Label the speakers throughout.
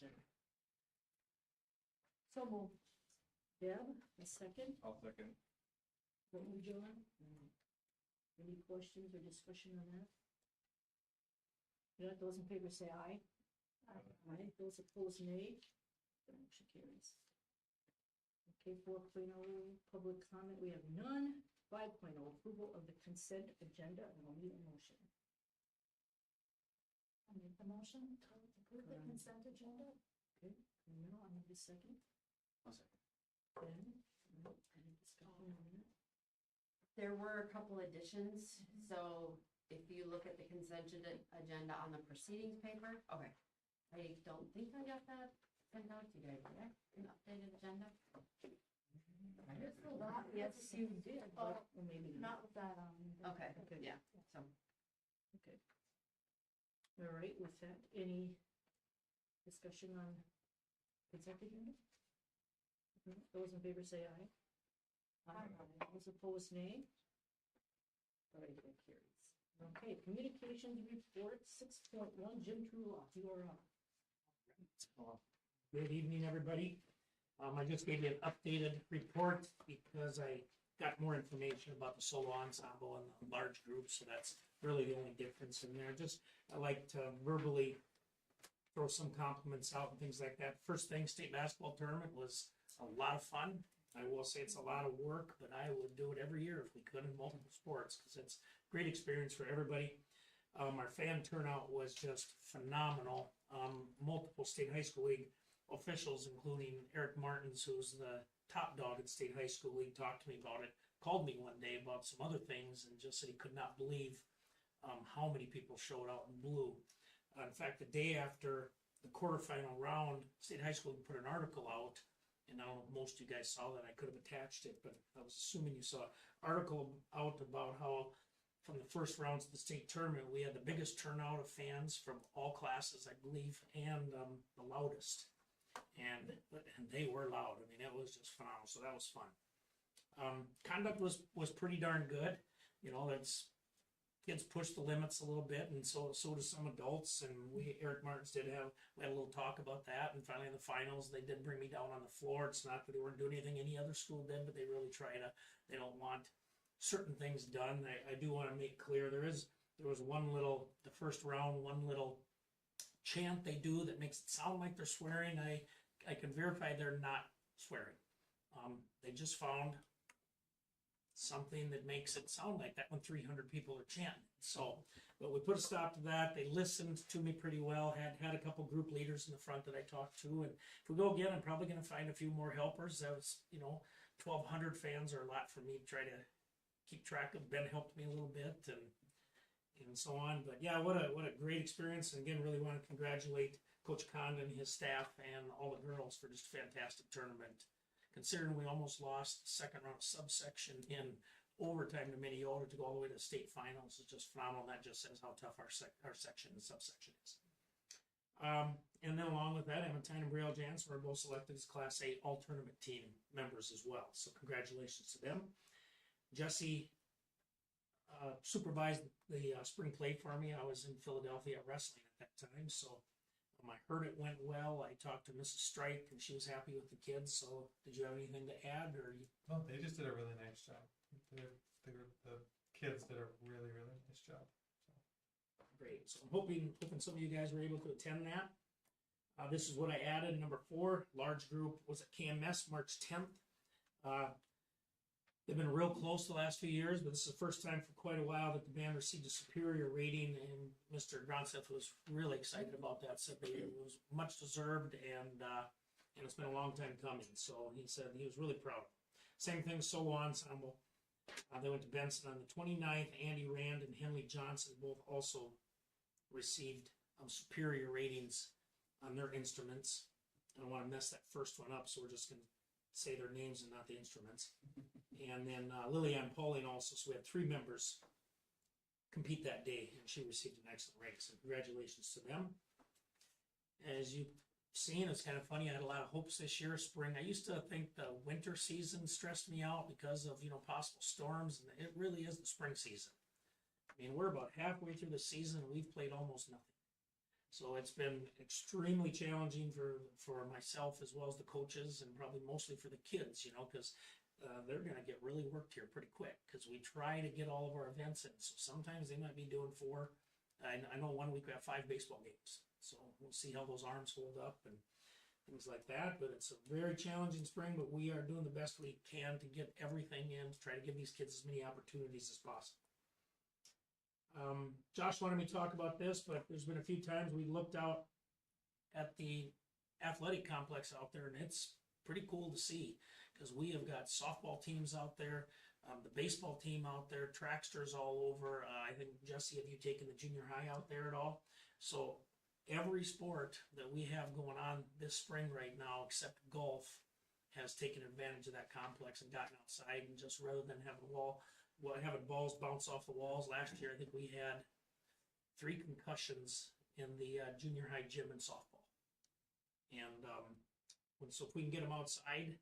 Speaker 1: motion? So moved. Deb, a second?
Speaker 2: I'll second.
Speaker 1: What you doing? Any questions or discussion on that? Not those in favor say aye. Aye. Those opposed, nay. The motion carries. Okay, 4.0, public comment, we have none. 5.0, approval of the consent agenda, and I'll need a motion.
Speaker 3: I make the motion to approve the consent agenda.
Speaker 1: Okay, no, I need a second.
Speaker 2: I'll second.
Speaker 1: Ben, no, any discussion on that?
Speaker 4: There were a couple additions, so if you look at the consent agenda on the proceedings paper, okay. I don't think I got that sent out to you guys, did I? An updated agenda?
Speaker 1: There's a lot, yes, you did, but well, maybe not.
Speaker 3: Not with that on.
Speaker 4: Okay,
Speaker 1: Okay.
Speaker 4: yeah, so.
Speaker 1: Okay. All right, with that, any discussion on consent agenda? Those in favor say aye.
Speaker 3: Aye.
Speaker 1: Those opposed, nay. All right, that carries. Okay, communications report 6.1, Jim Truloff, you are up.
Speaker 5: Good evening, everybody. I just gave you an updated report because I got more information about the solo ensemble and the large group, so that's really the only difference in there. I like to verbally throw some compliments out and things like that. First thing, state basketball tournament was a lot of fun. I will say it's a lot of work, but I would do it every year if we could in multiple sports because it's a great experience for everybody. Our fan turnout was just phenomenal. Multiple state high school league officials, including Eric Martins, who's the top dog at state high school league, talked to me about it, called me one day about some other things, and just said he could not believe how many people showed out in blue. In fact, the day after the quarterfinal round, state high school put an article out, and I don't know if most of you guys saw that. I could have attached it, but I was assuming you saw an article out about how from the first rounds of the state tournament, we had the biggest turnout of fans from all classes, I believe, and the loudest. And they were loud. I mean, it was just phenomenal. So that was fun. Conduct was pretty darn good. You know, that's kids pushed the limits a little bit, and so do some adults. And Eric Martins we had a little talk about that. And finally, in the finals, they did bring me down on the floor. It's not that they weren't doing anything any other school did, but they really try to. They don't want certain things done. I do want to make clear there was the first round, one little chant they do that makes it sound like they're swearing. I can verify they're not swearing. They just found something that makes it sound like that when 300 people are chanting. So, but we put a stop to that. They listened to me pretty well. Had a couple group leaders in the front that I talked to. And if we go again, I'm probably going to find a few more helpers. That was, 1,200 fans are a lot for me to try to keep track of. Ben helped me a little bit and so on. But yeah, what a great experience. And again, really want to congratulate Coach Condon, his staff, and all the girls for just a fantastic tournament. Considering we almost lost the second round of subsection in overtime to Minneota to go all the way to the state finals is just phenomenal. That just says how tough our section and subsection is. And then along with that, Emmett and Brielle Jansen were both selected as Class A all-tournament team members as well. So congratulations to them. Jesse supervised the spring play for me. I was in Philadelphia wrestling at that time, so I heard it went well. I talked to Mrs. Strike, and she was happy with the kids. So, did you have anything to add, or?
Speaker 2: No, they just did a really nice job. The kids did a really, really nice job. So.
Speaker 5: Great. So I'm hoping some of you guys were able to attend that. This is what I added. Number 4, large group was at KMS March 10th. They've been real close the last few years, but this is the first time for quite a while that the band received a superior rating, and Mr. Gronseth was really excited about that. Said that it was much deserved, and it's been a long time coming. So he said he was really proud. Same thing, solo ensemble. They went to Benson on the 29th. Andy Rand and Henley Johnson both also received superior ratings on their instruments. I don't want to mess that first one up, so we're just going to say their names and not the instruments. And then Lillian Pauling also, so we had 3 members compete that day, and she received an excellent rank. So congratulations to them. As you've seen, it's kind of funny. I had a lot of hopes this year, spring. I used to think the winter season stressed me out because of possible storms, and it really is the spring season. I mean, we're about halfway through the season, and we've played almost nothing. So it's been extremely challenging for myself as well as the coaches and probably mostly for the kids, you know, because they're gonna get really worked here pretty quick, because we try to get all of our events in, so sometimes they might be doing 4. I know 1 week we have 5 baseball games, so we'll see how those arms hold up and things like that, but it's a very challenging spring, but we are doing the best we can to get everything in, to try to give these kids as many opportunities as possible. Josh wanted me to talk about this, but there's been a few times we looked out at the athletic complex out there, and it's pretty cool to see, because we have got softball teams out there, the baseball team out there, tracksters all over. I think, Jesse, have you taken the junior high out there at all? So every sport that we have going on this spring right now, except golf, has taken advantage of that complex and gotten outside, and just rather than having having balls bounce off the walls. Last year, I think we had 3 concussions in the junior high gym in softball. And so if we can get them outside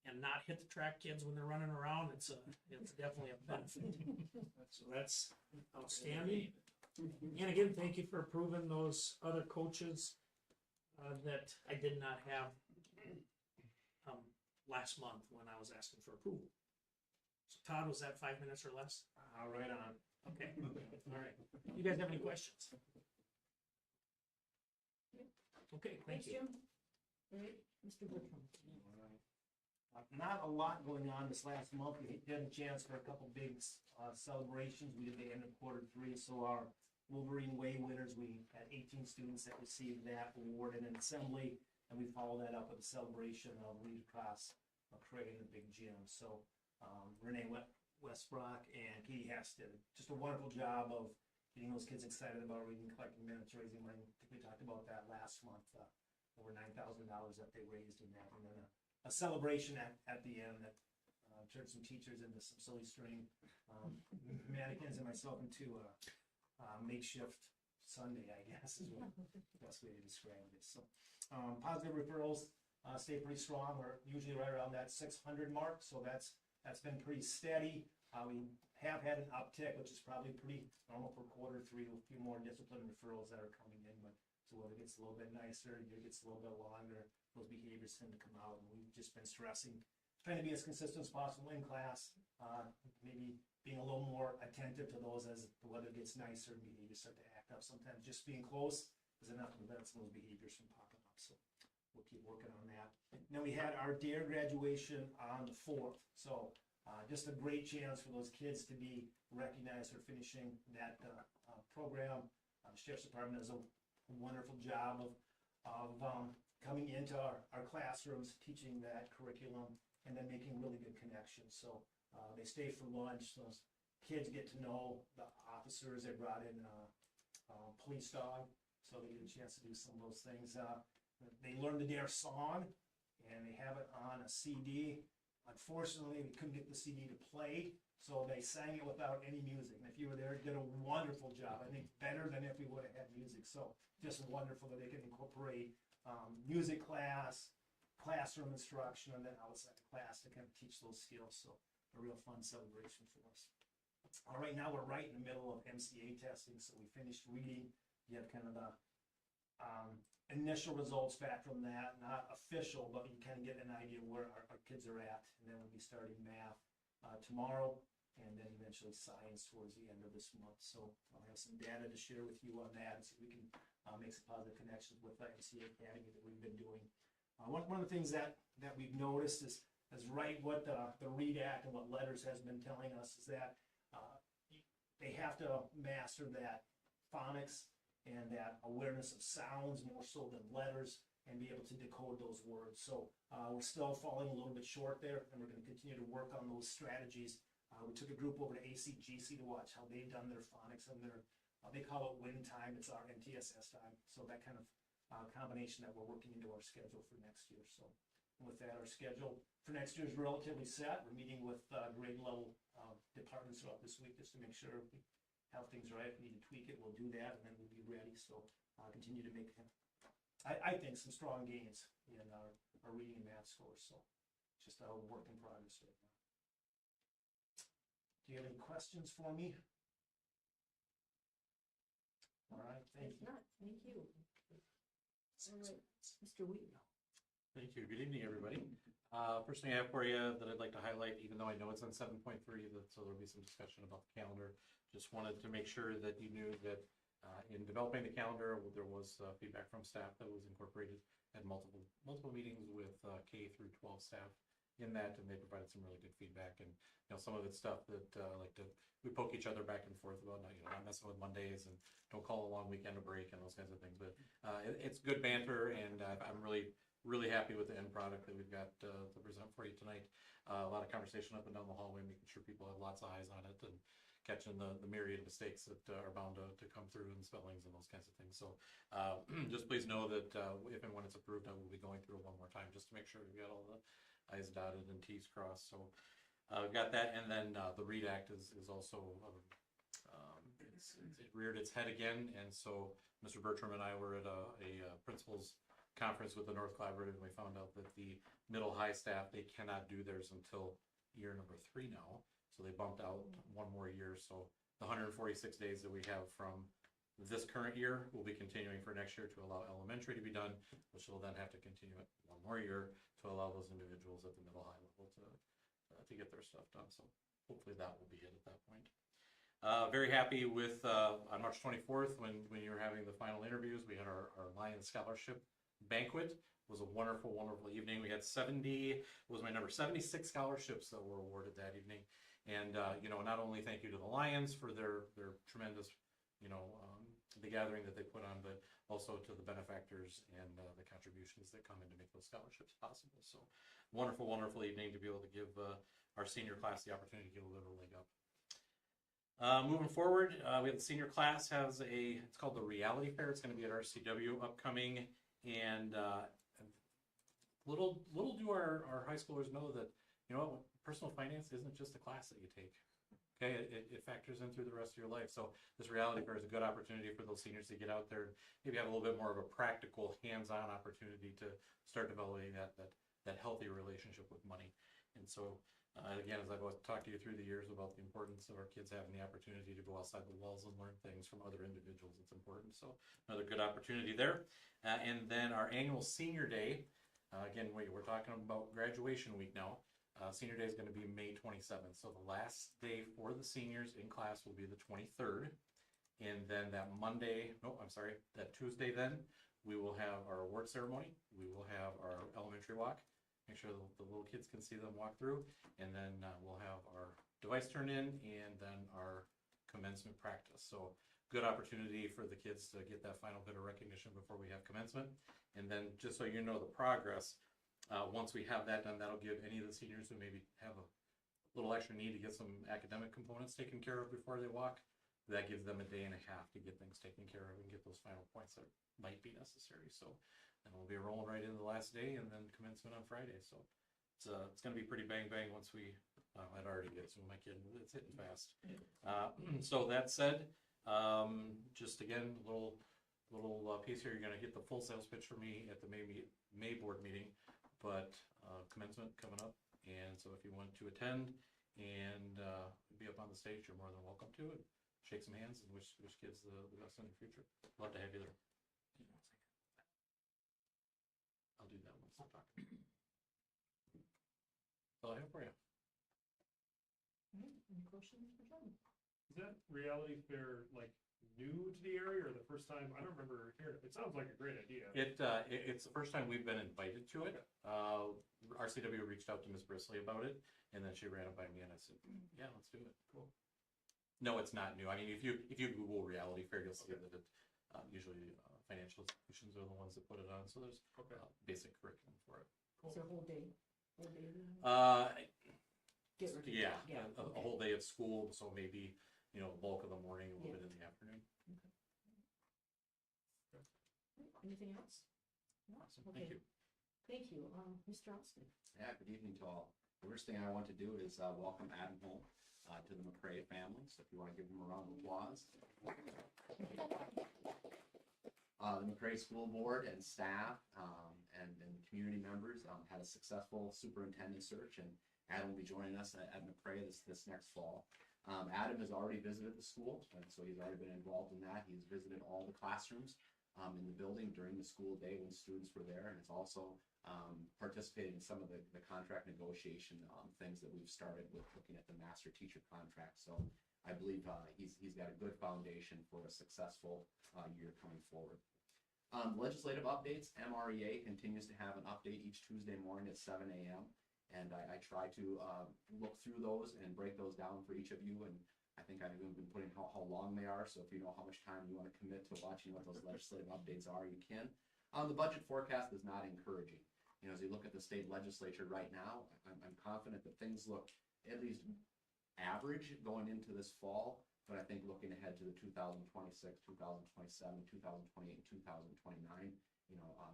Speaker 5: and not hit the track kids when they're running around, it's definitely a benefit. So that's outstanding. And again, thank you for approving those other coaches that I did not have last month when I was asking for approval. So Todd, was that 5 minutes or less?
Speaker 6: Right on.
Speaker 5: Okay, all right. You guys have any questions? Okay, thank
Speaker 1: Thanks,
Speaker 5: you.
Speaker 1: Jim. All right, Mr. Bertram.
Speaker 6: Not a lot going on this last month. We had a chance for a couple big celebrations. We did the end of Q3, so our Wolverine Way winners, we had 18 students that received that award in an assembly, and we followed that up with a celebration of Reed Cross creating a big gym. So Renee Westbrook and Katie Hess did just a wonderful job of getting those kids excited about reading, collecting minutes, raising money. I think we talked about that last month, over $9,000 that they raised in that. And then a celebration at the end that turned some teachers into some silly string mannequins and myself into a makeshift Sunday, I guess, is what the best way to describe it. So positive referrals stay pretty strong. We're usually right around that 600 mark, so that's been pretty steady. We have had an uptick, which is probably pretty normal for Q3, a few more discipline referrals that are coming in, but so when it gets a little bit nicer, it gets a little bit longer, those behaviors tend to come out, and we've just been stressing, trying to be as consistent as possible in class, maybe being a little more attentive to those as the weather gets nicer and behaviors start to act up. Sometimes just being close is enough to prevent some of those behaviors from popping up, so we'll keep working on that. And then we had our DARE graduation on the 4th, so just a great chance for those kids to be recognized for finishing that program. The Sheriff's Department does a wonderful job of coming into our classrooms, teaching that curriculum, and then making really good connections. So they stay for lunch. Those kids get to know the officers. They brought in a police dog, so they get a chance to do some of those things. They learn the DARE song, and they have it on a CD. Unfortunately, we couldn't get the CD to play, so they sang it without any music. And if you were there, did a wonderful job. I think better than if we would have had music. So just wonderful that they can incorporate music class, classroom instruction, and then outside the class to kind of teach those skills. So a real fun celebration for us. All right, now we're right in the middle of MCA testing, so we finished reading. You have kind of the initial results back from that, not official, but you kind of get an idea where our kids are at. And then we'll be starting math tomorrow, and then eventually science towards the end of this month. So I'll have some data to share with you on that, and see if we can make some positive connections with the MCA Academy that we've been doing. One of the things that we've noticed is right what the READ Act and what Letters has been telling us is that they have to master that phonics and that awareness of sounds more so than letters, and be able to decode those words. So we're still falling a little bit short there, and we're going to continue to work on those strategies. We took a group over to ACGC to watch how they've done their phonics and their, they call it WIN time, it's our MTSS time. So that kind of combination that we're working into our schedule for next year. So with that, our schedule for next year is relatively set. We're meeting with grade level departments throughout this week just to make sure we have things right. If we need to tweak it, we'll do that, and then we'll be ready. So continue to make, I think, some strong gains in our reading and math scores. So just a work in progress right now. Do you have any questions for me? All right, thank
Speaker 1: If
Speaker 6: you.
Speaker 1: not, thank you. All right, Mr. Wheaton.
Speaker 7: Thank you. Good evening, everybody. First thing I have for you that I'd like to highlight, even though I know it's on 7.3, so there'll be some discussion about the calendar. Just wanted to make sure that you knew that in developing the calendar, there was feedback from staff that was incorporated at multiple meetings with K through 12 staff in that, and they provided some really good feedback. And some of it's stuff that we poke each other back and forth about, not messing with Mondays and don't call a long weekend a break and those kinds of things. But it's good banter, and I'm really happy with the end product that we've got to present for you tonight. A lot of conversation up and down the hallway, making sure people have lots of eyes on it and catching the myriad mistakes that are bound to come through in spellings and those kinds of things. So just please know that if and when it's approved, I will be going through it one more time just to make sure we've got all the I's dotted and T's crossed. So we've got that, and then the READ Act is also it reared its head again, and so Mr. Bertram and I were at a principal's conference with the North Collaborative, and we found out that the middle high staff, they cannot do theirs until year number 3 now. So they bumped out one more year. So the 146 days that we have from this current year will be continuing for next year to allow elementary to be done, which will then have to continue it one more year to allow those individuals at the middle high level to get their stuff done. So hopefully that will be it at that point. Very happy with on March 24th when you were having the final interviews, we had our Lions Scholarship banquet. It was a wonderful evening. We had 76 scholarships that were awarded that evening. And not only thank you to the Lions for their tremendous the gathering that they put on, but also to the benefactors and the contributions that come in to make those scholarships possible. So wonderful evening to be able to give our senior class the opportunity to get a little leg up. Moving forward, we have the senior class has it's called the Reality Fair. It's going to be at RCW upcoming. And little do our high schoolers know that, personal finance isn't just a class that you take. Okay, it factors in through the rest of your life. So this Reality Fair is a good opportunity for those seniors to get out there and maybe have a little bit more of a practical, hands-on opportunity to start developing that healthy relationship with money. And so, again, as I've talked to you through the years about the importance of our kids having the opportunity to go outside the walls and learn things from other individuals, it's important. So another good opportunity there. And then our annual Senior Day, again, we're talking about graduation week now. Senior Day is going to be May 27th. So the last day for the seniors in class will be the 23rd. And then that Tuesday then, we will have our award ceremony. We will have our elementary walk. Make sure the little kids can see them walk through. And then we'll have our device turn in and then our commencement practice. So good opportunity for the kids to get that final bit of recognition before we have commencement. And then just so you know the progress, once we have that done, that'll give any of the seniors who maybe have a little extra need to get some academic components taken care of before they walk, that gives them a day and a half to get things taken care of and get those final points that might be necessary. So then we'll be rolling right into the last day and then commencement on Friday. So it's going to be pretty bang once we, I'd already get some of my kid, it's hitting fast. So that said, just again, a little piece here, you're going to get the full sales pitch from me at the May board meeting, but commencement coming up. And so if you want to attend and be up on the stage, you're more than welcome to it. Shake some hands and wish kids the best in the future. Love to have you there. I'll do that once I talk. That's all I have for you.
Speaker 1: All right, any questions for John?
Speaker 8: Is that Reality Fair new to the area or the first time? I don't remember hearing it. It sounds like a great idea.
Speaker 7: It's the first time we've been invited to it. RCW reached out to Ms. Brisley about it, and then she ran it by me, and I said, "Yeah, let's do it." Cool. No, it's not new. I mean, if you Google Reality Fair, you'll see that it usually financial institutions are the ones that put it on. So there's basic curriculum for it.
Speaker 1: It's a whole day. Get ready.
Speaker 7: Yeah, a whole day of school. So maybe bulk of the morning, a little bit in the afternoon.
Speaker 1: Anything else? No?
Speaker 7: Awesome.
Speaker 1: Okay.
Speaker 7: Thank you.
Speaker 1: Thank you. Mr. Austin.
Speaker 9: Yeah, good evening to all. The first thing I want to do is welcome Adam home to the McCray family. So if you want to give him a round of applause. The McCray School Board and staff and community members had a successful superintendent search, and Adam will be joining us at McCray this next fall. Adam has already visited the school, and so he's already been involved in that. He's visited all the classrooms in the building during the school day when students were there, and it's also participated in some of the contract negotiation things that we've started with looking at the master teacher contract. So I believe he's got a good foundation for a successful year coming forward. Legislative updates, MREA continues to have an update each Tuesday morning at 7 a.m. And I try to look through those and break those down for each of you. And I think I've even been putting how long they are. So if you know how much time you want to commit to watching what those legislative updates are, you can. The budget forecast is not encouraging. You know, as you look at the state legislature right now, I'm confident that things look at least average going into this fall. But I think looking ahead to the 2026, 2027, 2028, and 2029,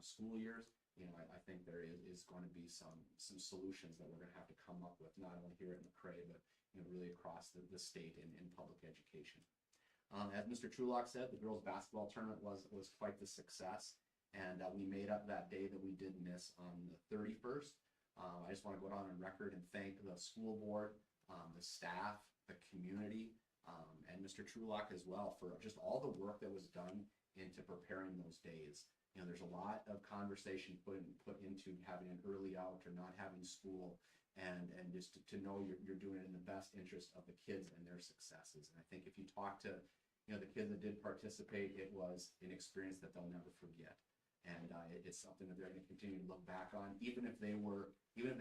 Speaker 9: school years, I think there is going to be some solutions that we're going to have to come up with, not only here at McCray, but really across the state in public education. As Mr. Trulock said, the girls basketball tournament was quite the success, and we made up that day that we did miss on the 31st. I just want to go down on record and thank the school board, the staff, the community, and Mr. Trulock as well for just all the work that was done into preparing those days. There's a lot of conversation put into having an early out or not having school, and just to know you're doing it in the best interest of the kids and their successes. And I think if you talk to the kids that did participate, it was an experience that they'll never forget. And it's something that they're going to continue to look back on, even if they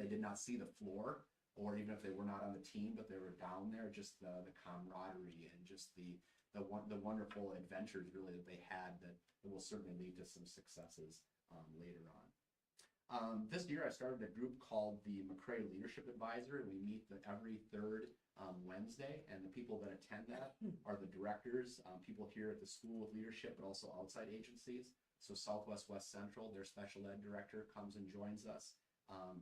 Speaker 9: did not see the floor, or even if they were not on the team, but they were down there. Just the camaraderie and just the wonderful adventures really that they had that will certainly lead to some successes later on. This year I started a group called the McCray Leadership Advisor, and we meet every third Wednesday, and the people that attend that are the directors, people here at the School of Leadership, but also outside agencies. So Southwest West Central, their special ed director comes and joins us.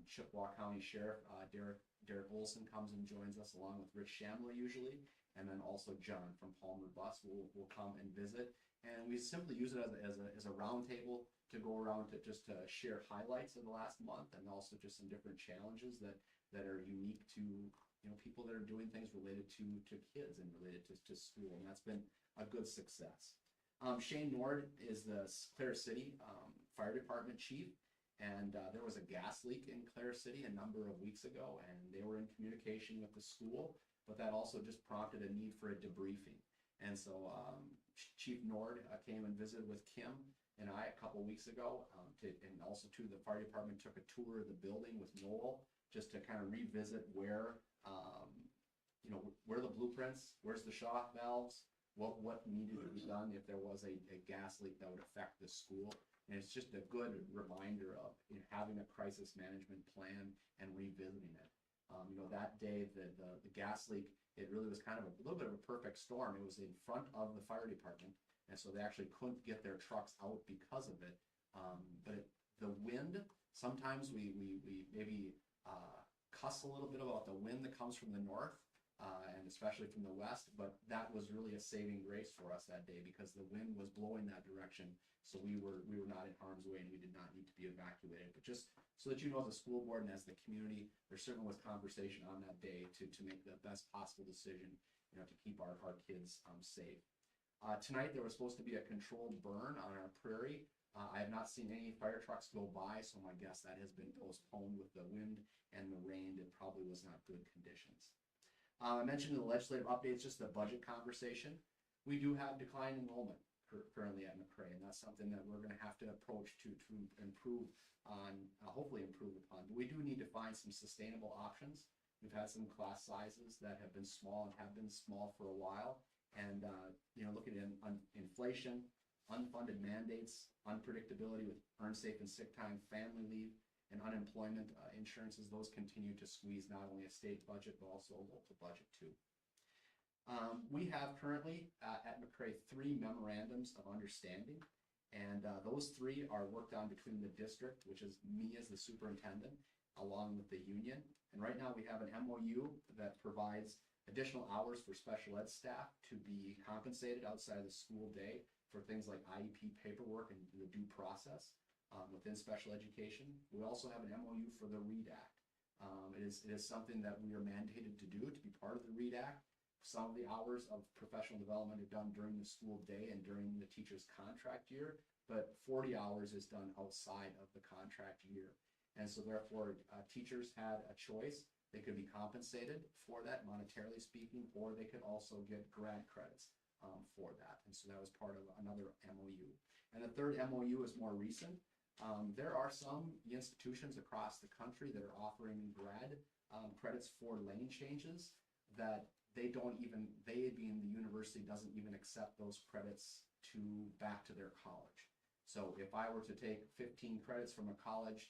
Speaker 9: Chippewa County Sheriff Derek Olson comes and joins us along with Rich Shamla usually, and then also John from Palmer Bus will come and visit. And we simply use it as a round table to go around to just to share highlights of the last month, and also just some different challenges that are unique to people that are doing things related to kids and related to school, and that's been a good success. Shane Nord is the Clare City Fire Department chief, and there was a gas leak in Clare City a number of weeks ago, and they were in communication with the school, but that also just prompted a need for a debriefing. And so Chief Nord came and visited with Kim and I a couple weeks ago, and also too the fire department took a tour of the building with Noel just to kind of revisit where the blueprints, where's the shut-off valves, what needed to be done if there was a gas leak that would affect the school. And it's just a good reminder of having a crisis management plan and revisiting it. That day, the gas leak, it really was kind of a little bit of a perfect storm. It was in front of the fire department, and so they actually couldn't get their trucks out because of it. But the wind, sometimes we maybe cuss a little bit about the wind that comes from the north, and especially from the west, but that was really a saving grace for us that day because the wind was blowing that direction. So we were not in harm's way, and we did not need to be evacuated. But just so that you know, as a school board and as the community, there certainly was conversation on that day to make the best possible decision, to keep our kids safe. Tonight there was supposed to be a controlled burn on our prairie. I have not seen any fire trucks go by, so my guess that has been postponed with the wind and the rain. It probably was not good conditions. I mentioned in the legislative updates, just the budget conversation. We do have decline enrollment currently at McCray, and that's something that we're going to have to approach to improve on, hopefully improve upon. But we do need to find some sustainable options. We've had some class sizes that have been small and have been small for a while, and looking at inflation, unfunded mandates, unpredictability with earned safe and sick time, family leave, and unemployment insurances, those continue to squeeze not only a state budget but also a local budget too. We have currently at McCray 3 memorandums of understanding, and those 3 are worked on between the district, which is me as the superintendent, along with the union. And right now we have an MOU that provides additional hours for special ed staff to be compensated outside of the school day for things like IEP paperwork and the due process within special education. We also have an MOU for the READ Act. It is something that we are mandated to do, to be part of the READ Act. some of the hours of professional development are done during the school day and during the teacher's contract year, but 40 hours is done outside of the contract year. And so therefore, teachers had a choice. They could be compensated for that, monetarily speaking, or they could also get grad credits for that. And so that was part of another MOU. And the third MOU is more recent. There are some institutions across the country that are offering grad credits for lane changes that they being the university, doesn't even accept those credits back to their college. So if I were to take 15 credits from a college,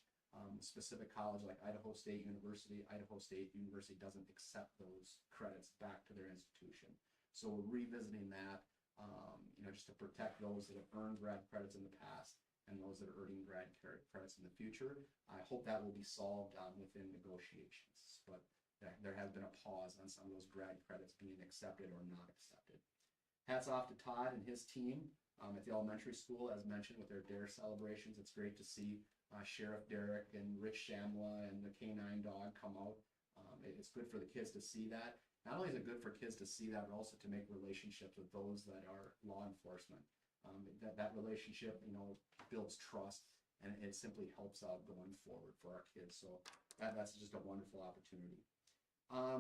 Speaker 9: specific college like Idaho State University doesn't accept those credits back to their institution. So we're revisiting that, just to protect those that have earned grad credits in the past and those that are earning grad credits in the future. I hope that will be solved within negotiations, but there has been a pause on some of those grad credits being accepted or not accepted. Hats off to Todd and his team at the elementary school, as mentioned, with their DARE celebrations. It's great to see Sheriff Derek and Rich Shamla and the K9 dog come out. It's good for the kids to see that. Not only is it good for kids to see that, but also to make relationships with those that are law enforcement. That relationship, builds trust, and it simply helps out going forward for our kids. So that's just a wonderful opportunity.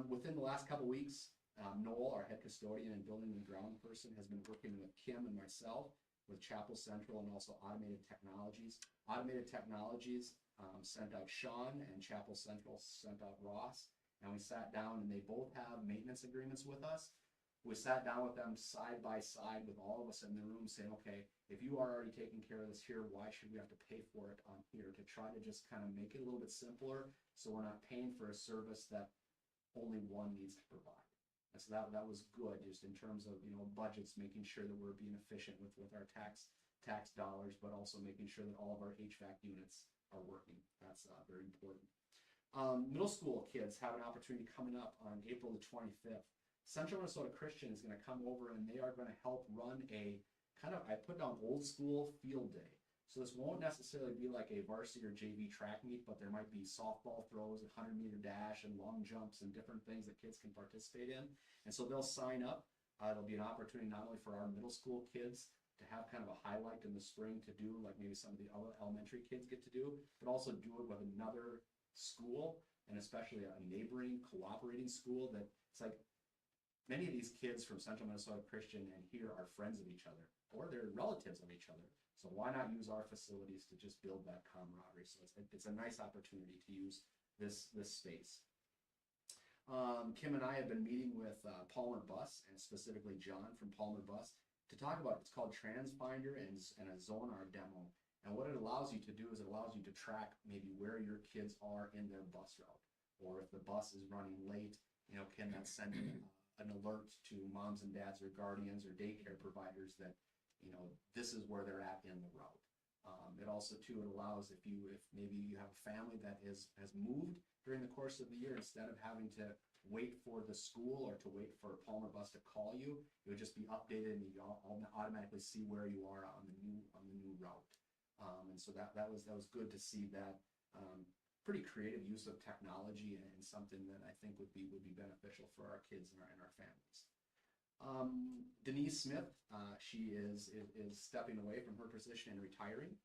Speaker 9: Within the last couple weeks, Noel, our head custodian and building and ground person, has been working with Kim and myself with Chapel Central and also Automated Technologies. Automated Technologies sent out Sean, and Chapel Central sent out Ross. And we sat down, and they both have maintenance agreements with us. We sat down with them side by side with all of us in the room saying, okay, if you are already taking care of this here, why should we have to pay for it on here? To try to just kind of make it a little bit simpler so we're not paying for a service that only one needs to provide. And so that was good, just in terms of, budgets, making sure that we're being efficient with our tax dollars, but also making sure that all of our HVAC units are working. That's very important. Middle school kids have an opportunity coming up on April the 25th. Central Minnesota Christian is going to come over, and they are going to help run a I put down old school field day. So this won't necessarily be like a varsity or JV track meet, but there might be softball throws, 100-meter dash, and long jumps, and different things that kids can participate in. And so they'll sign up. It'll be an opportunity not only for our middle school kids to have kind of a highlight in the spring to do, like maybe some of the other elementary kids get to do, but also do it with another school, and especially a neighboring, cooperating school. That it's like many of these kids from Central Minnesota Christian and here are friends of each other, or they're relatives of each other. So why not use our facilities to just build that camaraderie? So it's a nice opportunity to use this space. Kim and I have been meeting with Palmer Bus, and specifically John from Palmer Bus, to talk about, it's called TransFinder and a Zonar demo. And what it allows you to do is it allows you to track maybe where your kids are in their bus route. Or if the bus is running late, can that send an alert to moms and dads or guardians or daycare providers that, this is where they're at in the route. It also, too, it allows if maybe you have a family that has moved during the course of the year, instead of having to wait for the school or to wait for a Palmer Bus to call you, it would just be updated and you automatically see where you are on the new route. And so that was good to see that pretty creative use of technology, and something that I think would be beneficial for our kids and our families. Denise Smith, she is stepping away from her position and retiring,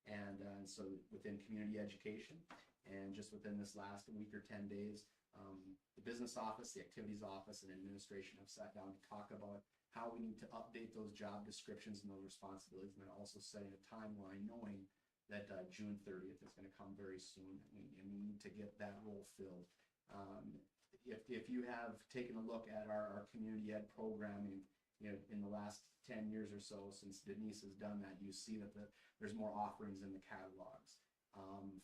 Speaker 9: and so within community education, and just within this last week or 10 days, the business office, the activities office, and administration have sat down to talk about how we need to update those job descriptions and those responsibilities, and then also setting a timeline, knowing that June 30th is going to come very soon, and we need to get that role filled. If you have taken a look at our community ed programming, in the last 10 years or so since Denise has done that, you see that there's more offerings in the catalogs.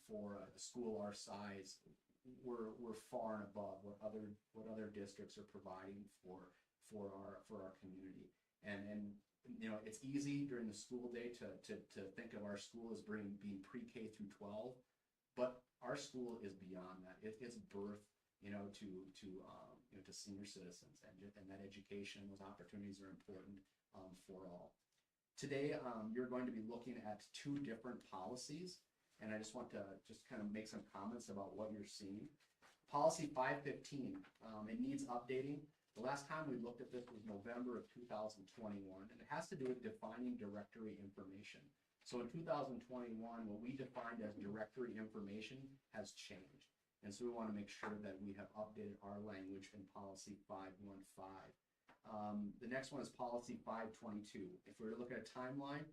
Speaker 9: For a school our size, we're far and above what other districts are providing for our community. And it's easy during the school day to think of our school as being pre-K through 12, but our school is beyond that. It's birth, to senior citizens, and that education and those opportunities are important for all. Today, you're going to be looking at two different policies, and I just want to kind of make some comments about what you're seeing. Policy 515, it needs updating. The last time we looked at this was November of 2021, and it has to do with defining directory information. So in 2021, what we defined as directory information has changed. And so we want to make sure that we have updated our language in policy 515. The next one is policy 522. If we were to look at a timeline,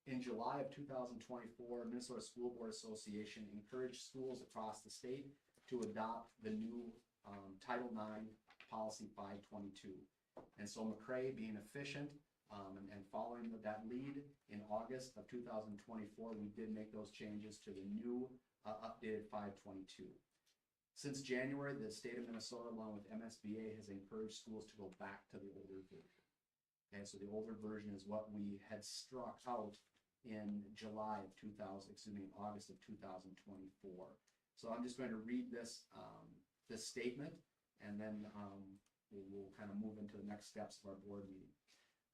Speaker 9: in July of 2024, Minnesota School Board Association encouraged schools across the state to adopt the new Title IX policy 522. And so McCray, being efficient and following that lead, in August of 2024, we did make those changes to the new updated 522. Since January, the state of Minnesota, along with MSBA, has encouraged schools to go back to the older version. Okay, so the older version is what we had struck out in July of August of 2024. So I'm just going to read this this statement, and then we'll kind of move into the next steps of our board meeting.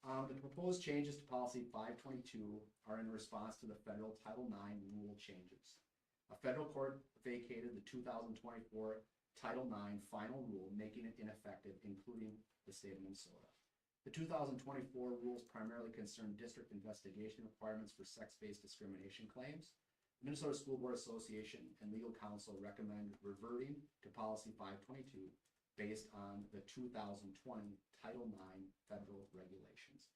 Speaker 9: The proposed changes to policy 522 are in response to the federal Title IX rule changes. A federal court vacated the 2024 Title IX final rule, making it ineffective, including the state of Minnesota. The 2024 rules primarily concern district investigation requirements for sex-based discrimination claims. The Minnesota School Board Association and legal counsel recommend reverting to policy 522 based on the 2020 Title IX federal regulations.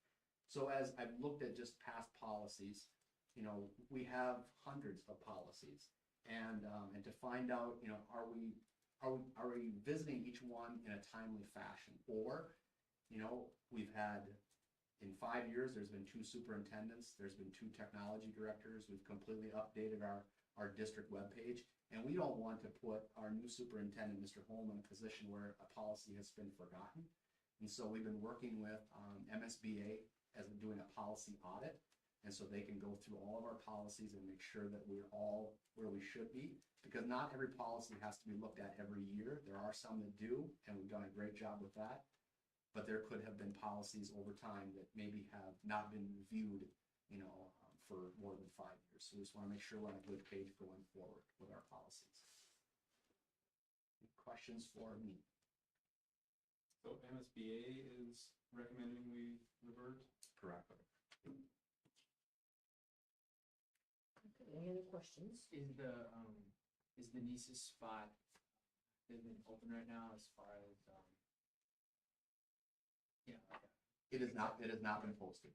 Speaker 9: So as I've looked at just past policies, you know, we have hundreds of policies, and to find out, you know, are we visiting each one in a timely fashion, or, you know, we've had, in 5 years, there's been 2 superintendents, there's been 2 technology directors, we've completely updated our district webpage, and we don't want to put our new superintendent, Mr. Holm, in a position where a policy has been forgotten. And so we've been working with MSBA as doing a policy audit, and so they can go through all of our policies and make sure that we're all where we should be, because not every policy has to be looked at every year. There are some that do, and we've done a great job with that. But there could have been policies over time that maybe have not been reviewed, you know, for more than 5 years. So we just want to make sure we're on a good page going forward with our policies. Any questions for me?
Speaker 2: So MSBA is recommending we revert?
Speaker 9: Correct.
Speaker 1: Okay, any other questions?
Speaker 10: Is the Nice's spot been open right now as far as yeah, okay.
Speaker 9: It has not been posted.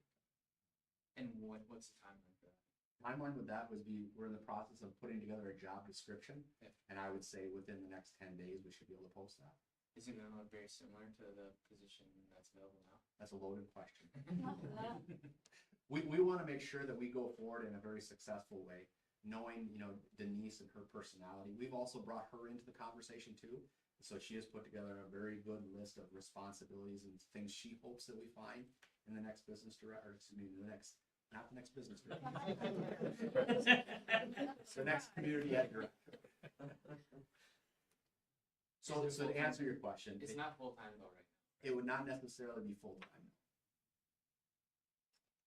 Speaker 10: And what's the timeline for that?
Speaker 9: Timeline with that was we're in the process of putting together a job description,
Speaker 10: Yeah.
Speaker 9: and I would say within the next 10 days we should be able to post that.
Speaker 10: Is it gonna look very similar to the position that's available now?
Speaker 9: That's a loaded question. We want to make sure that we go forward in a very successful way, knowing, you know, Denise and her personality. We've also brought her into the conversation too. So she has put together a very good list of responsibilities and things she hopes that we find in the next business director, excuse me, not the next business director. The next community ed director. So to answer your question,
Speaker 10: It's not full-time though, right?
Speaker 9: it would not necessarily be full-time.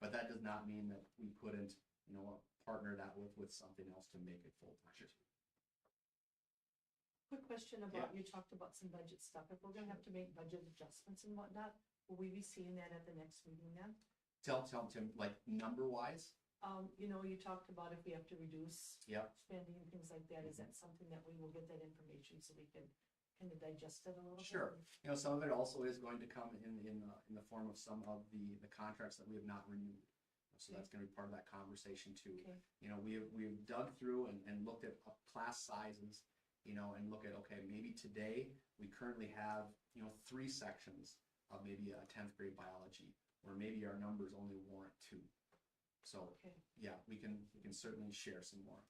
Speaker 9: But that does not mean that we couldn't, you know, partner that with something else to make it full-time.
Speaker 1: Quick question about, you talked about some budget stuff. If we're gonna have to make budget adjustments and whatnot, will we be seeing that at the next meeting then?
Speaker 9: Tell Tim, like, number-wise,
Speaker 1: You know, you talked about if we have to reduce
Speaker 9: yep,
Speaker 1: spending and things like that. Is that something that we will get that information so we can kind of digest it a little bit?
Speaker 9: Sure. You know, some of it also is going to come in the form of some of the contracts that we have not renewed. So that's gonna be part of that conversation too.
Speaker 1: Okay.
Speaker 9: You know, we've dug through and looked at class sizes, you know, and look at, okay, maybe today we currently have, you know, 3 sections of maybe a 10th grade biology, or maybe our numbers only warrant 2. So,
Speaker 1: Okay.
Speaker 9: yeah, we can certainly share some more.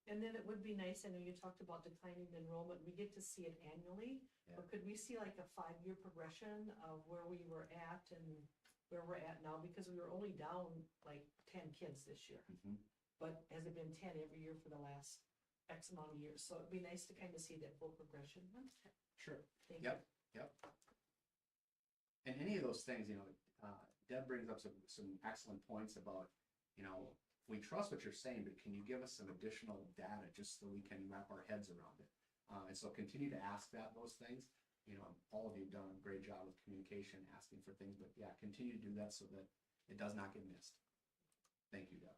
Speaker 1: And then it would be nice, I know you talked about declining enrollment, we get to see it annually.
Speaker 9: Yeah.
Speaker 1: But could we see like a 5-year progression of where we were at and where we're at now? Because we were only down like 10 kids this year.
Speaker 9: Mhm.
Speaker 1: But has it been 10 every year for the last X amount of years? So it'd be nice to kind of see that full progression.
Speaker 9: Sure.
Speaker 1: Thank you.
Speaker 9: Yep. And any of those things, you know, Deb brings up some excellent points about, you know, we trust what you're saying, but can you give us some additional data just so we can wrap our heads around it? And so continue to ask those things. you know, all of you have done a great job with communication, asking for things, but yeah, continue to do that so that it does not get missed. Thank you, Deb.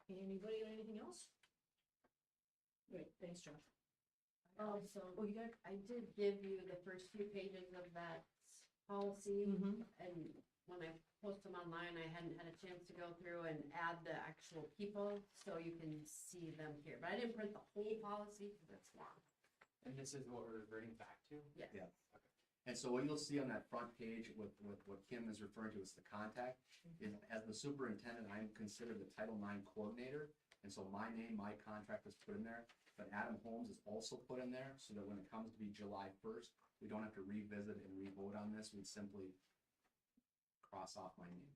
Speaker 1: Anybody got anything else? Great, thanks, Josh.
Speaker 4: Also,
Speaker 1: Oh, you got?
Speaker 4: I did give you the first few pages of that policy,
Speaker 1: Mm-hmm.
Speaker 4: and when I post them online, I hadn't had a chance to go through and add the actual people, so you can see them here, but I didn't print the whole policy, because it's long.
Speaker 10: And this is what we're reverting back to?
Speaker 4: Yes.
Speaker 9: Yeah. And so what you'll see on that front page with what Kim is referring to as the contact, is as the superintendent, I'm considered the Title IX coordinator. And so my name, my contract is put in there, but Adam Holmes is also put in there, so that when it comes to be July 1st, we don't have to revisit and re-vote on this, we'd simply cross off my name.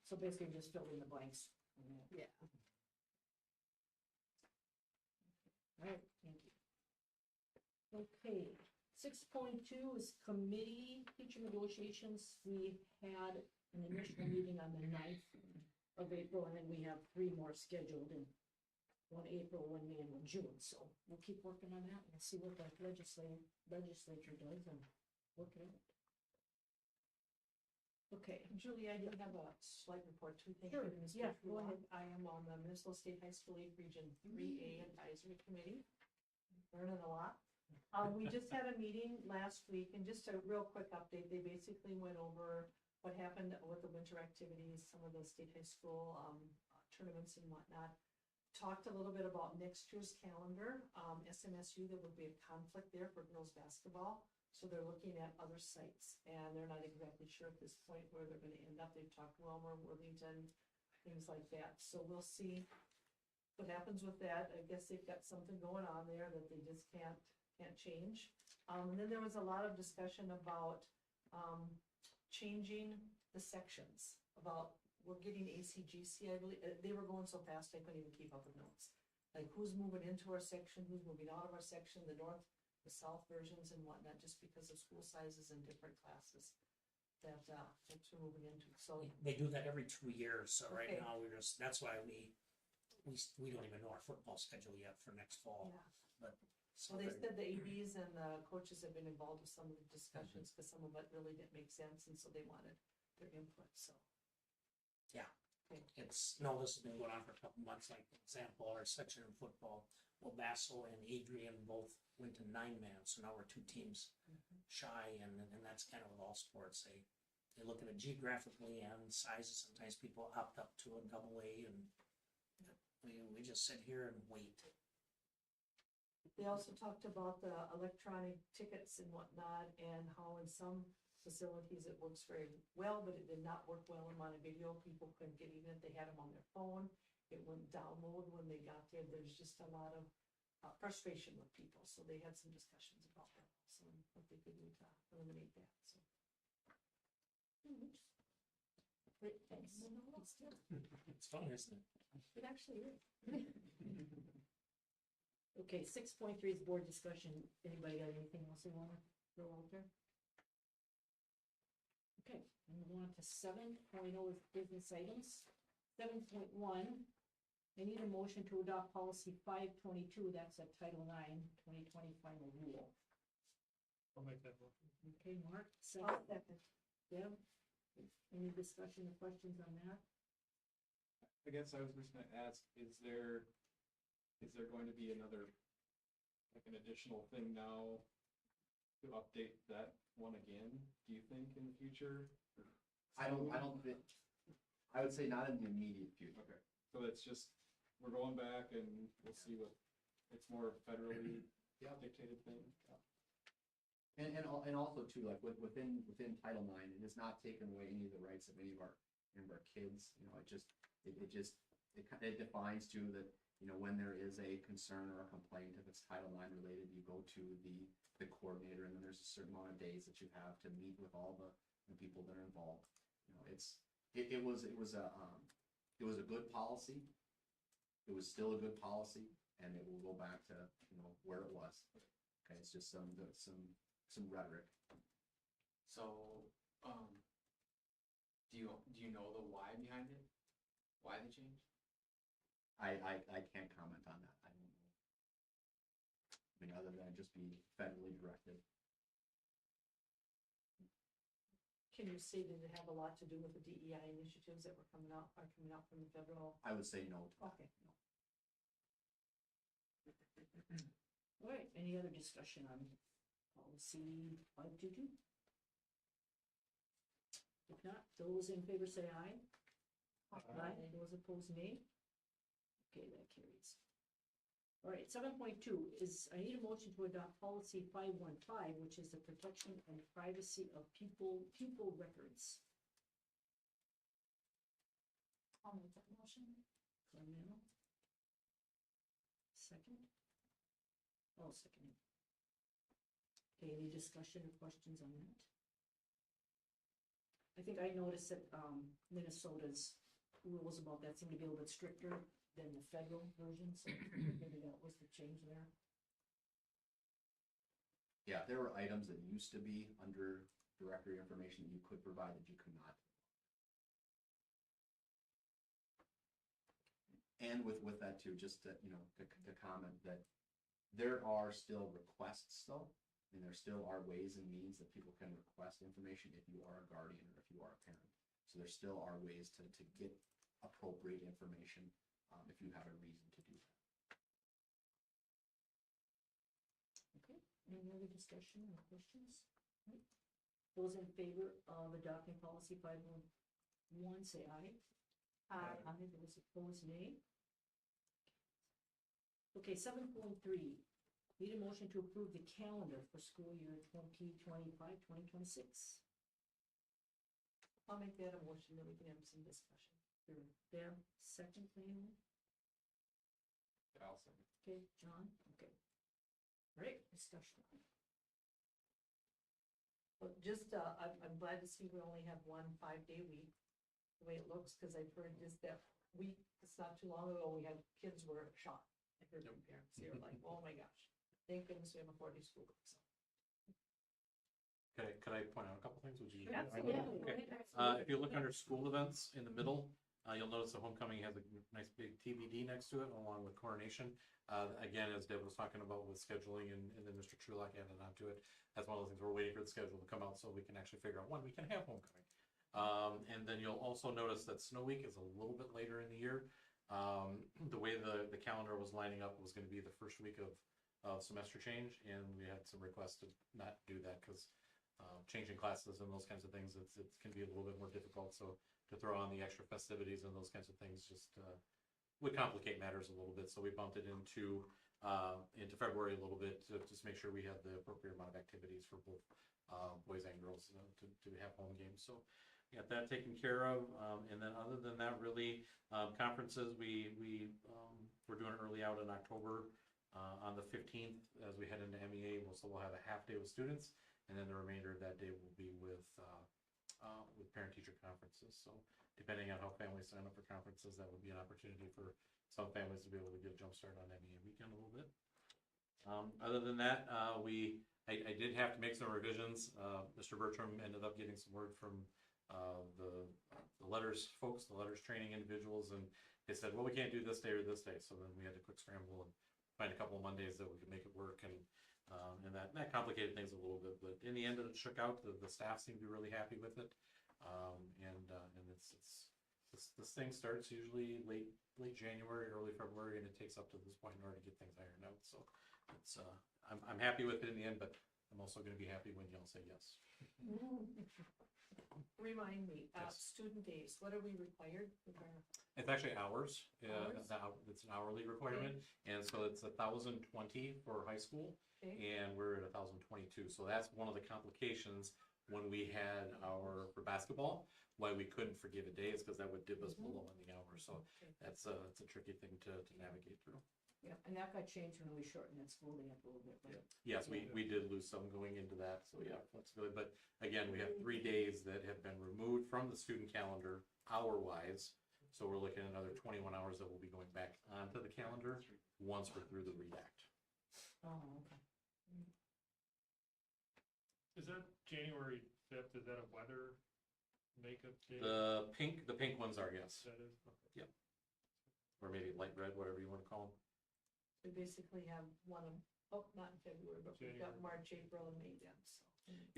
Speaker 1: So basically just fill in the blanks.
Speaker 4: Yeah.
Speaker 1: All right, thank you. Okay, 6.2 is committee teacher negotiations. We had an initial meeting on the 9th of April, and then we have 3 more scheduled in 1 April, 1 May, and 1 June. So we'll keep working on that and see what the legislature does and work it out. Okay,
Speaker 11: Julie, I do have a slight report too. Thank
Speaker 1: Sure.
Speaker 11: you, Mr.
Speaker 1: Yeah, go
Speaker 11: Truax.
Speaker 1: ahead.
Speaker 11: I am on the Minnesota State High School League Region 3A Advisory Committee. Learning a lot. We just had a meeting last week, and just a real quick update, they basically went over what happened with the winter activities, some of the state high school tournaments and whatnot. Talked a little bit about next year's calendar. SMSU, there would be a conflict there for girls basketball. So they're looking at other sites, and they're not exactly sure at this point where they're gonna end up. They've talked Wilmer, Worthington, things like that. So we'll see what happens with that. I guess they've got something going on there that they just can't change. And then there was a lot of discussion about, changing the sections, about, we're getting ACGC, I believe, they were going so fast I couldn't even keep up with notes. Like who's moving into our section, who's moving out of our section, the north, the south versions and whatnot, just because of school sizes and different classes that, folks are moving into, so.
Speaker 5: They do that every 2 years, so right
Speaker 11: Okay.
Speaker 5: now that's why we don't even know our football schedule yet for next fall,
Speaker 11: Yeah.
Speaker 5: but.
Speaker 11: So they said the ADs and the coaches have been involved with some of the discussions, because some of it really didn't make sense, and so they wanted their input, so.
Speaker 5: This has been going on for a couple months, like for example, our section in football, well, Basso and Adrian both went to 9-man, so now we're 2 teams shy, and that's kind of with all sports, they look at it geographically and sizes, sometimes people opt up to a double A, and we just sit here and wait.
Speaker 11: They also talked about the electronic tickets and whatnot, and how in some facilities it works very well, but it did not work well in Montevideo. People couldn't get even if they had them on their phone. It wouldn't download when they got there. There's just a lot of frustration with people, so they had some discussions about that, so what they could do to eliminate that, so.
Speaker 1: Great, thanks.
Speaker 5: It's fun, isn't it?
Speaker 1: It actually is. Okay, 6.3 is board discussion. Anybody got anything else they wanna throw out there? Okay, and we'll go on to 7.0 is business items. 7.1, I need a motion to adopt policy 522, that's a Title IX 2020 final rule.
Speaker 8: I'll make that motion.
Speaker 1: Okay, Mark,
Speaker 11: I'll
Speaker 1: second.
Speaker 11: second.
Speaker 1: Deb, any discussion or questions on that?
Speaker 10: I guess I was just gonna ask, is there going to be another, like an additional thing now to update that one again, do you think, in the future?
Speaker 9: I don't think, I would say not in the immediate future.
Speaker 10: Okay, so it's just, we're going back and we'll see what, it's more federally dictated thing.
Speaker 9: And also too, like within Title IX, it has not taken away any of the rights of any of our kids, you know, it defines too that, you know, when there is a concern or a complaint, if it's Title IX related, you go to the coordinator, and then there's a certain amount of days that you have to meet with all the people that are involved. You know, it was a good policy. It was still a good policy, and it will go back to, you know, where it was. Okay, it's just some rhetoric.
Speaker 10: So, do you know the why behind it? Why the change?
Speaker 9: I can't comment on that. I don't know. I mean, other than just be federally directed.
Speaker 11: Can you say, did it have a lot to do with the DEI initiatives that are coming out from the federal?
Speaker 9: I would say no to that.
Speaker 11: Okay.
Speaker 1: All right, any other discussion on policy 522? If not, those in favor say aye. Aye. Those opposed, nay. Okay, that carries. All right, 7.2 is, I need a motion to adopt policy 515, which is the protection and privacy of pupil records.
Speaker 3: I'll make that motion.
Speaker 1: Carmel. Second? I'll second it. Okay, any discussion or questions on that? I think I noticed that Minnesota's rules about that seem to be a little bit stricter than the federal version, so maybe that was the change there.
Speaker 9: Yeah, there were items that used to be under directory information that you could provide that you could not. And with that too, just to, you know, to comment that there are still requests though, and there still are ways and means that people can request information if you are a guardian or if you are a parent. So there still are ways to get appropriate information if you have a reason to do that.
Speaker 1: Okay, any other discussion or questions? Right. Those in favor of adopting policy 511, say aye.
Speaker 3: Aye.
Speaker 1: Aye, those opposed, nay. Okay, 7.3, need a motion to approve the calendar for school year 2025-2026.
Speaker 11: I'll make that a motion, then we can have some discussion.
Speaker 1: Sure. Deb, second, Naomi?
Speaker 10: Yeah, I'll second.
Speaker 1: Okay, John, okay. Great, discussion.
Speaker 11: But just, I'm glad to see we only have one 5-day week, the way it looks, because I've heard just that week, it's not too long ago, we had kids were shot. I heard from parents, they were like, oh my gosh, thank goodness we have a 4-day school week, so.
Speaker 7: Could I point out a couple things? Would you?
Speaker 1: Absolutely.
Speaker 7: Okay. If you look under school events in the middle, you'll notice the homecoming has a nice big TBD next to it, along with coronation. Again, as Deb was talking about with scheduling, and then Mr. Trulock added on to it. That's one of the things we're waiting for the schedule to come out so we can actually figure out when we can have homecoming. And then you'll also notice that Snow Week is a little bit later in the year. The way the calendar was lining up was going to be the first week of semester change, and we had some requests to not do that because changing classes and those kinds of things, it can be a little bit more difficult. So to throw on the extra festivities and those kinds of things just would complicate matters a little bit. So we bumped it into February a little bit to just make sure we had the appropriate amount of activities for both boys and girls to have home games. So we got that taken care of. And then other than that, really, conferences, we're doing early out in October on the 15th as we head into MEA. We'll have a half day with students. And then the remainder of that day will be with parent-teacher conferences. So depending on how families sign up for conferences, that would be an opportunity for some families to be able to get a jump start on MEA weekend a little bit. Other than that, I did have to make some revisions. Mr. Bertram ended up getting some word from the letters folks, the letters training individuals, and they said, well, we can't do this day or this day. So then we had to quick scramble and find a couple of Mondays that we could make it work, and that complicated things a little bit, but in the end it shook out. The staff seemed to be really happy with it, and this thing starts usually late January, early February, and it takes up to this point in order to get things ironed out. So it's I'm happy with it in the end, but I'm also going to be happy when y'all say yes.
Speaker 11: Remind me,
Speaker 7: Yes.
Speaker 11: student days, what are we required?
Speaker 7: It's actually hours.
Speaker 11: Hours?
Speaker 7: It's an hourly requirement, and so it's 1,020 for high school,
Speaker 11: Okay.
Speaker 7: and we're at 1,022. So that's one of the complications when we had for basketball, why we couldn't forgive a day is because that would dip us below in the hour. So
Speaker 11: Okay.
Speaker 7: that's a tricky thing to navigate through.
Speaker 1: Yeah, and that got changed when we shortened that school day up a little bit, right?
Speaker 7: Yes, we did lose some going into that, so yeah, flexibility. But again, we have 3 days that have been removed from the student calendar hour-wise. So we're looking at another 21 hours that will be going back onto the calendar once we're through the READ Act.
Speaker 1: Oh, okay.
Speaker 8: Is that January 5th, is that a weather makeup day?
Speaker 7: The pink ones are, yes,
Speaker 8: That is, okay.
Speaker 7: or maybe light red, whatever you want to call them.
Speaker 11: We basically have one Oh, not in February, but we've got
Speaker 8: January.
Speaker 11: March, April, and May then, so.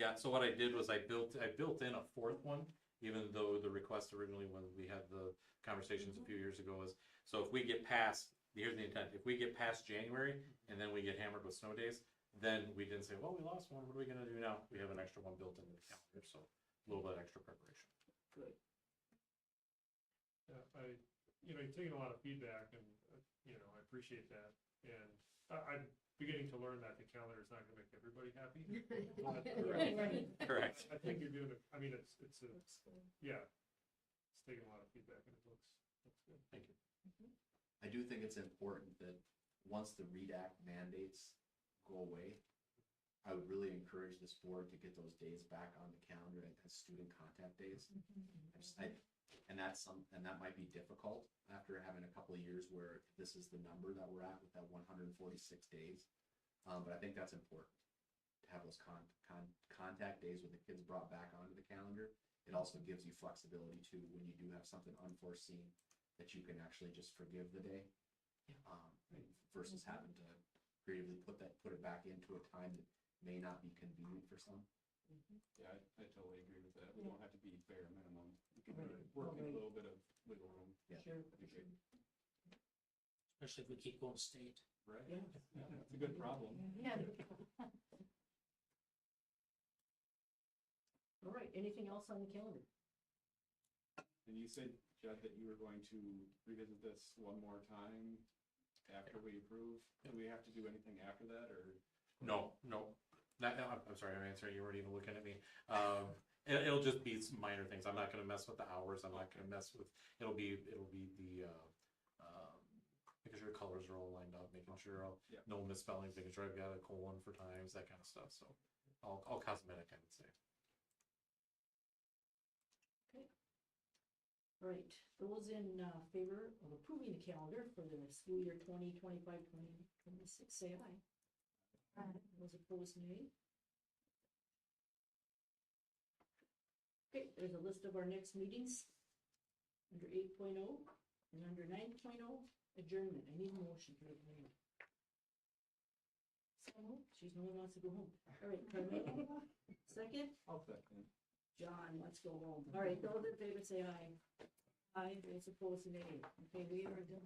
Speaker 7: Yeah, so what I did was I built in a fourth one, even though the request originally when we had the conversations a few years ago was, so if we get past, here's the intent, if we get past January and then we get hammered with snow days, then we didn't say, well, we lost one, what are we gonna do now? We have an extra one built into the calendar, so a little bit extra preparation.
Speaker 1: Good.
Speaker 8: Yeah, you're taking a lot of feedback and, I appreciate that. And I'm beginning to learn that the calendar is not gonna make everybody happy.
Speaker 1: Right.
Speaker 7: Correct.
Speaker 8: I think you're doing, it's yeah, it's taking a lot of feedback and it looks good.
Speaker 7: Thank you.
Speaker 9: I do think it's important that once the READ Act mandates go away, I would really encourage this board to get those days back on the calendar as student contact days. And that might be difficult after having a couple of years where this is the number that we're at with that 146 days. But I think that's important to have those contact days with the kids brought back onto the calendar. It also gives you flexibility too, when you do have something unforeseen, that you can actually just forgive the day. Versus having to creatively put it back into a time that may not be convenient for some.
Speaker 10: Yeah, I totally agree with that. We don't have to be bare minimum. We can work in a little bit of wiggle room.
Speaker 9: Yeah.
Speaker 1: Sure,
Speaker 10: That'd be great.
Speaker 5: Especially if we keep going state.
Speaker 10: Right?
Speaker 1: Yeah.
Speaker 10: Yeah, it's a good problem.
Speaker 1: Yeah. All right, anything else on the calendar?
Speaker 10: And you said, Judd, that you were going to revisit this one more time after we approve. Do we have to do anything after that, or?
Speaker 7: No. I'm sorry, I'm answering, you weren't even looking at me. It'll just be some minor things. I'm not gonna mess with the hours, I'm not gonna mess with, it'll be the, making sure colors are all lined up, making sure
Speaker 10: Yeah.
Speaker 7: no misspellings, making sure I've got a colon for times, that kind of stuff, so. All cosmetic, I would say.
Speaker 1: All right, those in favor of approving the calendar for the school year 2025-2026, say aye. Those opposed, nay. Okay, there's a list of our next meetings under 8.0 and under 9.0, adjournment. I need a motion for adjournment. So, she's no one wants to go home. All right, Carmel, second.
Speaker 10: I'll second.
Speaker 1: John, let's go home. All right, those in favor say aye. Aye, those opposed, nay. Okay, we are done.